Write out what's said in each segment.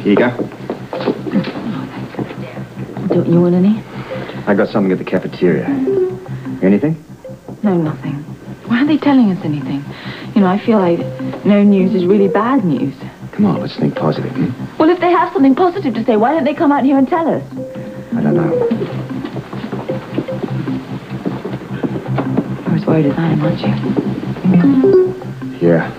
Here you go. Don't you want any? I got something at the cafeteria. Anything? No, nothing. Why aren't they telling us anything? You know, I feel like no news is really bad news. Come on, let's think positive, hmm? Well, if they have something positive to say, why don't they come out here and tell us? I don't know. You're as worried as I am, aren't you? Yeah.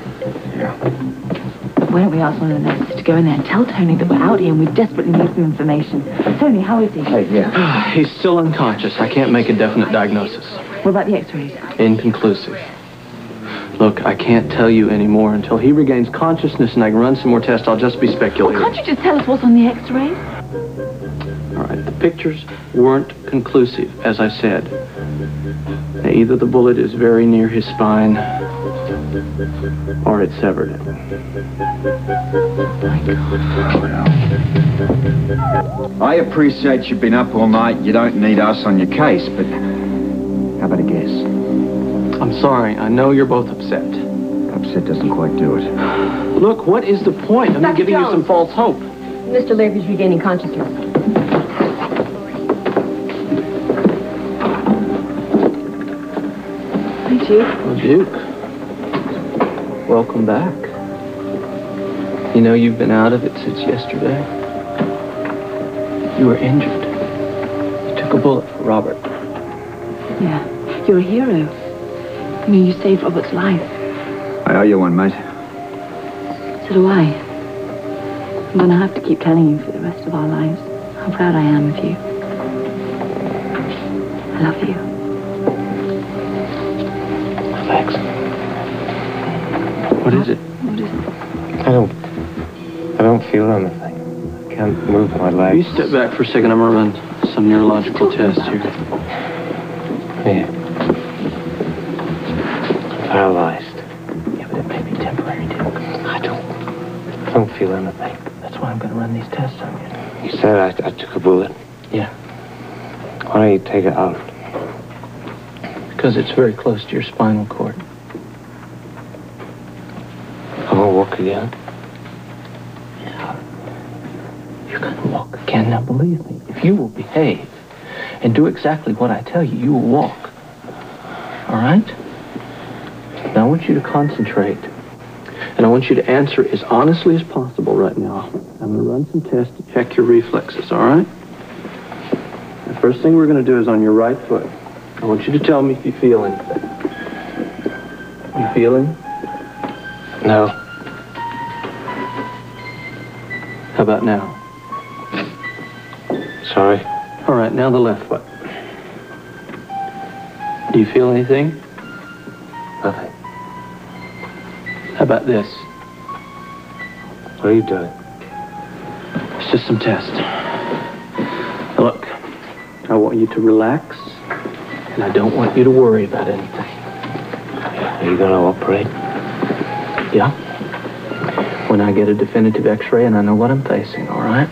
Why don't we ask one of the nurses to go in there and tell Tony that we're out here and we desperately need some information? Tony, how is he? Hey, yeah. He's still unconscious. I can't make a definite diagnosis. What about the x-rays? Inconclusive. Look, I can't tell you anymore. Until he regains consciousness and I can run some more tests, I'll just be speculating. Well, can't you just tell us what's on the x-rays? All right, the pictures weren't conclusive, as I said. Either the bullet is very near his spine, or it severed it. My God. I appreciate you've been up all night. You don't need us on your case, but how about a guess? I'm sorry. I know you're both upset. Upset doesn't quite do it. Look, what is the point? I'm giving you some false hope. Mr. Laird is regaining consciousness. Hi, Duke. Well, Duke. Welcome back. You know, you've been out of it since yesterday. You were injured. You took a bullet for Robert. Yeah, you're a hero. You know, you saved Robert's life. I owe you one, mate. So do I. I'm gonna have to keep telling you for the rest of our lives how proud I am of you. I love you. Thanks. What is it? What is it? I don't feel anything. I can't move my legs. You step back for a second. I'm gonna run some neurological tests here. Yeah. Paralyzed. Yeah, but it may be temporary, Duke. I don't feel anything. That's why I'm gonna run these tests on you. You said I took a bullet. Yeah. Why don't you take it out? Because it's very close to your spinal cord. I won't walk again. Yeah. You're gonna walk again. Now, believe me, if you will behave and do exactly what I tell you, you will walk. All right? Now, I want you to concentrate. And I want you to answer as honestly as possible right now. I'm going to run some tests to check your reflexes, all right? The first thing we're going to do is on your right foot. I want you to tell me if you feel anything. You feeling? No. How about now? Sorry. All right, now the left foot. Do you feel anything? Nothing. How about this? What are you doing? It's just some tests. Now look, I want you to relax, and I don't want you to worry about anything. Are you going to operate? Yeah? When I get a definitive x-ray and I know what I'm facing, all right?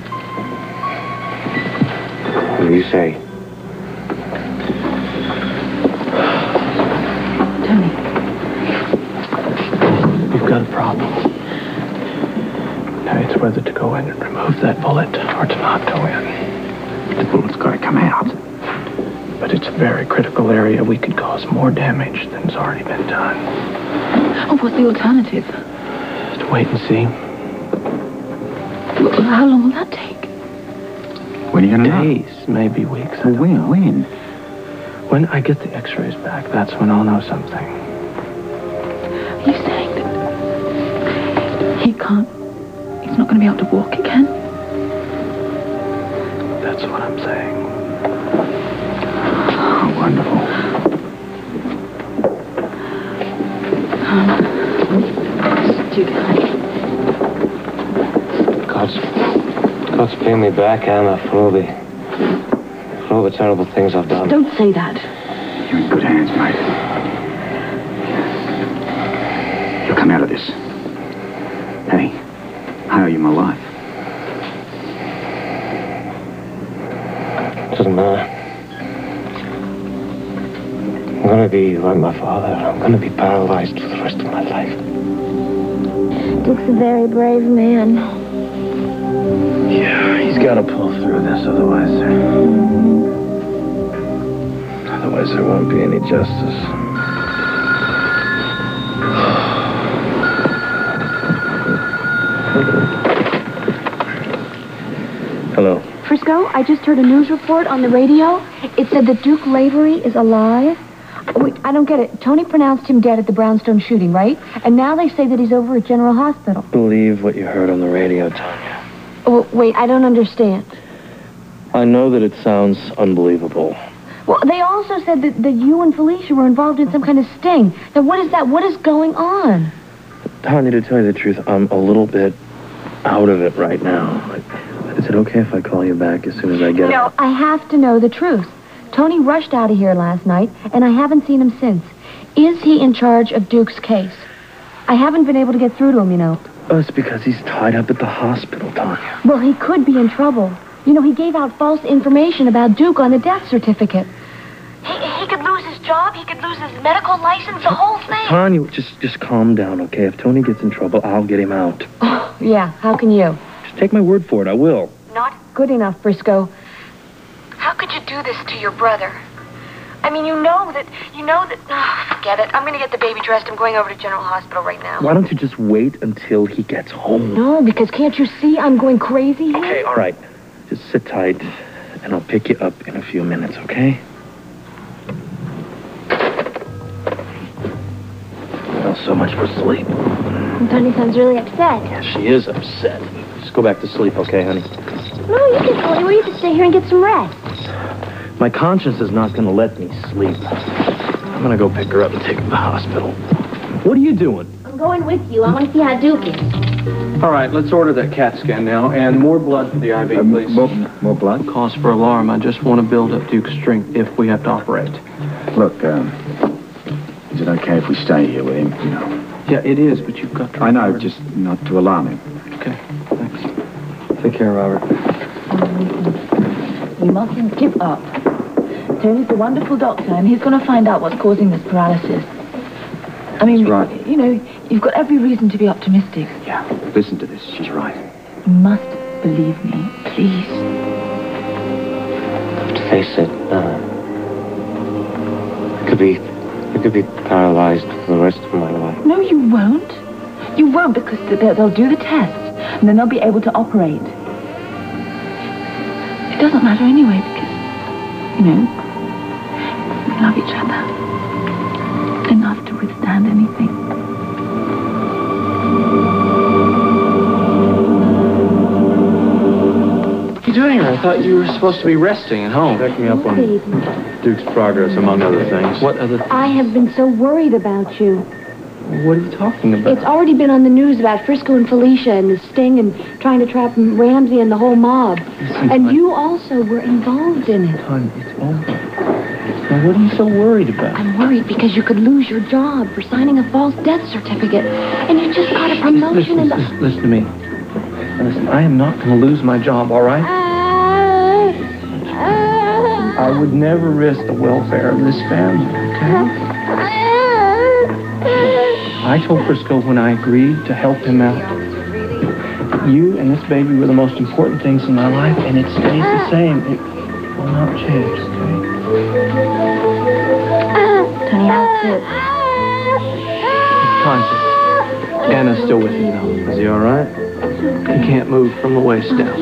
What do you say? Tony. You've got a problem. Now it's whether to go in and remove that bullet or to not go in. The bullet's got to come out. But it's a very critical area. We could cause more damage than's already been done. Oh, what's the alternative? Just wait and see. Well, how long will that take? When are you going to know? Days, maybe weeks. Well, when? When I get the x-rays back, that's when I'll know something. Are you saying that he's not going to be able to walk again? That's what I'm saying. Oh, wonderful. Duke, God's paying me back, Anna, for all the terrible things I've done. don't say that. You're in good hands, mate. You'll come out of this. Hey, I owe you my life. Doesn't matter. I'm going to be like my father. I'm going to be paralyzed for the rest of my life. Duke's a very brave man. Yeah, he's got to pull through this, otherwise there won't be any justice. Hello. Frisco, I just heard a news report on the radio. It said that Duke Lavery is alive. Wait, I don't get it. Tony pronounced him dead at the Brownstone shooting, right? And now they say that he's over at General Hospital. Believe what you heard on the radio, Tanya. Oh, wait, I don't understand. I know that it sounds unbelievable. Well, they also said that you and Felicia were involved in some kind of sting. Now, what is that? What is going on? Tanya, to tell you the truth, I'm a little bit out of it right now. Is it okay if I call you back as soon as I get No, I have to know the truth. Tony rushed out of here last night, and I haven't seen him since. Is he in charge of Duke's case? I haven't been able to get through to him, you know. Oh, it's because he's tied up at the hospital, Tanya. Well, he could be in trouble. You know, he gave out false information about Duke on the death certificate. He could lose his job, he could lose his medical license, the whole thing. Tanya, just calm down, okay? If Tony gets in trouble, I'll get him out. Oh, yeah, how can you? Just take my word for it, I will. Not good enough, Frisco. How could you do this to your brother? I mean, you know that... Oh, forget it. I'm going to get the baby dressed. I'm going over to General Hospital right now. Why don't you just wait until he gets home? No, because can't you see I'm going crazy here? Okay, all right. Just sit tight, and I'll pick you up in a few minutes, okay? Well, so much for sleep. Tony sounds really upset. Yeah, she is upset. Just go back to sleep, okay, honey? No, you can go anywhere. You can stay here and get some rest. My conscience is not going to let me sleep. I'm going to go pick her up and take her to the hospital. What are you doing? I'm going with you. I want to see how Duke is. All right, let's order that CAT scan now, and more blood for the IV, please. More blood? Cause for alarm. I just want to build up Duke's strength if we have to operate. Look, is it okay if we stay here with him, you know? Yeah, it is, but you've got to... I know, just not to alarm him. Okay, thanks. Take care, Robert. You mustn't give up. Tony's a wonderful doctor, and he's going to find out what's causing this paralysis. I mean, That's right. You know, you've got every reason to be optimistic. Yeah, listen to this. She's right. You must believe me, please. Face it, I could be paralyzed for the rest of my life. No, you won't. You won't, because they'll do the test, and then they'll be able to operate. It doesn't matter anyway, because, you know, we love each other enough to withstand anything. What are you doing here? I thought you were supposed to be resting at home. Check me up on Duke's progress, among other things. What other... I have been so worried about you. What are you talking about? It's already been on the news about Frisco and Felicia and the sting and trying to trap Ramsey and the whole mob. And you also were involved in it. Tanya, it's over. Now, what are you so worried about? I'm worried because you could lose your job for signing a false death certificate. And you just got a promotion in the... Listen to me. Listen, I am not going to lose my job, all right? I would never risk the welfare of this family, okay? I told Frisco when I agreed to help him out, you and this baby were the most important things in my life, and it stays the same. It will not change, okay? Tony, how's it? Conscious. Anna's still with you, though. Is he all right? He can't move from the waist down.